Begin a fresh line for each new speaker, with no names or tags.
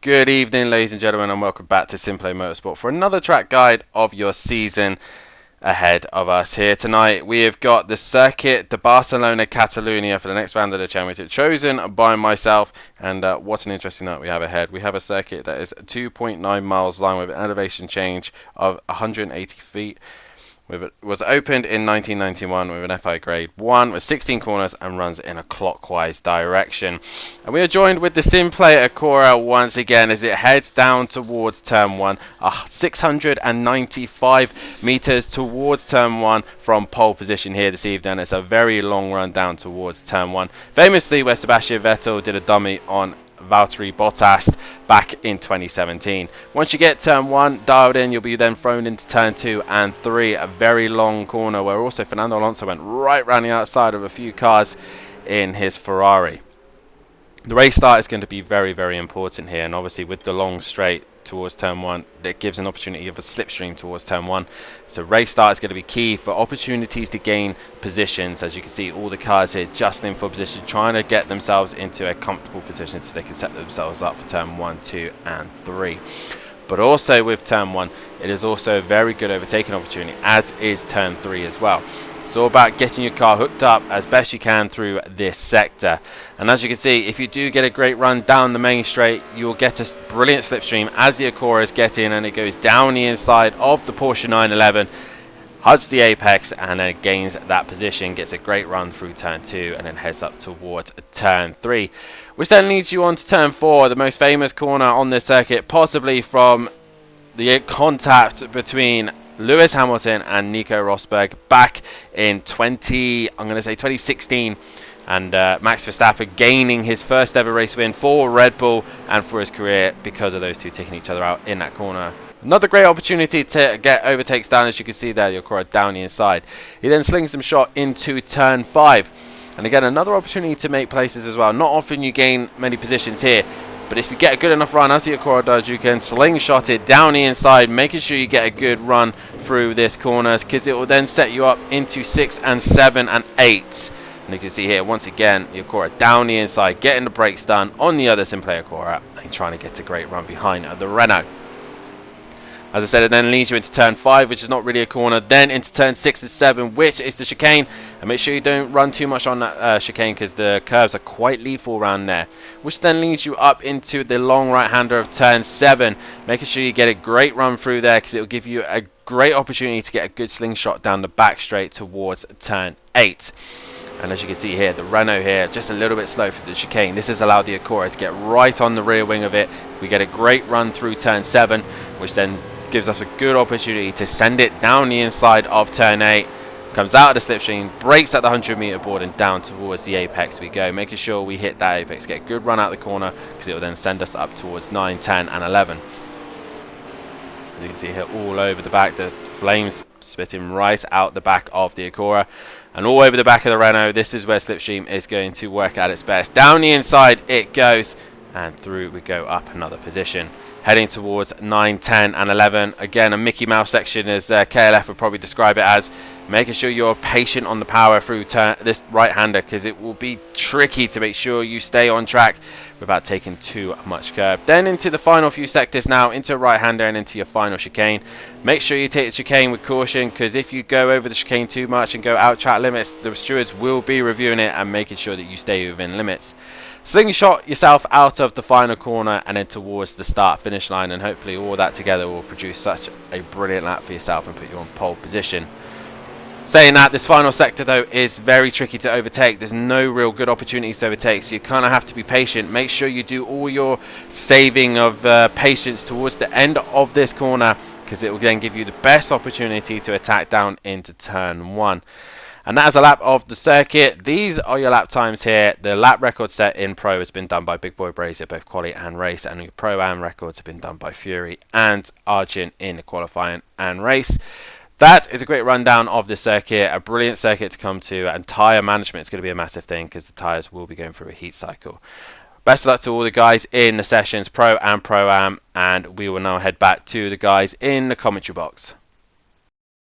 Good evening, ladies and gentlemen, and welcome back to Simplay Motorsport for another track guide of your season ahead of us. Here tonight, we have got the circuit de Barcelona, Catalunya for the next round of the championship, chosen by myself. And what an interesting night we have ahead. We have a circuit that is 2.9 miles long with an elevation change of 180 feet. It was opened in 1991 with an FI grade 1 with 16 corners and runs in a clockwise direction. And we are joined with the Simplay Acura once again as it heads down towards turn 1, 695 meters towards turn 1 from pole position here this evening. It's a very long run down towards turn 1. Famously, where Sebastian Vettel did a dummy on Valtteri Bottas back in 2017. Once you get turn 1 dialed in, you'll be then thrown into turn 2 and 3, a very long corner where also Fernando Alonso went right round the outside of a few cars in his Ferrari. The race start is going to be very, very important here, and obviously with the long straight towards turn 1, that gives an opportunity of a slipstream towards turn 1. So race start is going to be key for opportunities to gain positions. As you can see, all the cars here jostling for position, trying to get themselves into a comfortable position so they can set themselves up for turn 1, 2 and 3. But also with turn 1, it is also a very good overtaking opportunity, as is turn 3 as well. It's all about getting your car hooked up as best you can through this sector. And as you can see, if you do get a great run down the main straight, you'll get a brilliant slipstream as the Acuras get in, and it goes down the inside of the Porsche 911, hugs the apex, and then gains that position, gets a great run through turn 2, and then heads up towards turn 3. Which then leads you on to turn 4, the most famous corner on this circuit, possibly from the contact between Lewis Hamilton and Nico Rosberg back in 2016, and Max Verstappen gaining his first ever race win for Red Bull and for his career because of those two taking each other out in that corner. Another great opportunity to get overtakes down, as you can see there, your car down the inside. He then slings some shot into turn 5, and again another opportunity to make places as well. Not often you gain many positions here, but if you get a good enough run, as the Acura does, you can slingshot it down the inside, making sure you get a good run through this corner, because it will then set you up into 6 and 7 and 8. And you can see here, once again, the Acura down the inside, getting the brakes done on the other Simplay Acura, and trying to get a great run behind the Renault. As I said, it then leads you into turn 5, which is not really a corner, then into turn 6 and 7, which is the chicane. And make sure you don't run too much on that chicane, because the curves are quite lethal around there. Which then leads you up into the long right-hander of turn 7, making sure you get a great run through there, because it will give you a great opportunity to get a good slingshot down the back straight towards turn 8. And as you can see here, the Renault here, just a little bit slow for the chicane. This has allowed the Acura to get right on the rear wing of it. We get a great run through turn 7, which then gives us a good opportunity to send it down the inside of turn 8. Comes out of the slipstream, brakes at the 100-meter board, and down towards the apex we go, making sure we hit that apex, get a good run out the corner, because it will then send us up towards 9, 10 and 11. As you can see here, all over the back, the flames spitting right out the back of the Acura, and all over the back of the Renault. This is where slipstream is going to work at its best. Down the inside it goes, and through we go up another position, heading towards 9, 10 and 11. Again, a Mickey Mouse section, as KLF would probably describe it as, making sure you're patient on the power through this right-hander, because it will be tricky to make sure you stay on track without taking too much curb. Then into the final few sectors now, into a right-hander and into your final chicane. Make sure you take the chicane with caution, because if you go over the chicane too much and go out track limits, the stewards will be reviewing it and making sure that you stay within limits. Slingshot yourself out of the final corner and then towards the start finish line, and hopefully all that together will produce such a brilliant lap for yourself and put you on pole position. Saying that, this final sector though is very tricky to overtake. There's no real good opportunities to overtake, so you kind of have to be patient. Make sure you do all your saving of patience towards the end of this corner, because it will then give you the best opportunity to attack down into turn 1. And that is a lap of the circuit. These are your lap times here. The lap record set in Pro has been done by Big Boy Brazier, both quali and race, and your Pro-Am records have been done by Fury and Argent in the qualifying and race. That is a great rundown of the circuit, a brilliant circuit to come to, and tyre management is going to be a massive thing, because the tyres will be going through a heat cycle. Best of luck to all the guys in the sessions, Pro and Pro-Am, and we will now head back to the guys in the commentary box.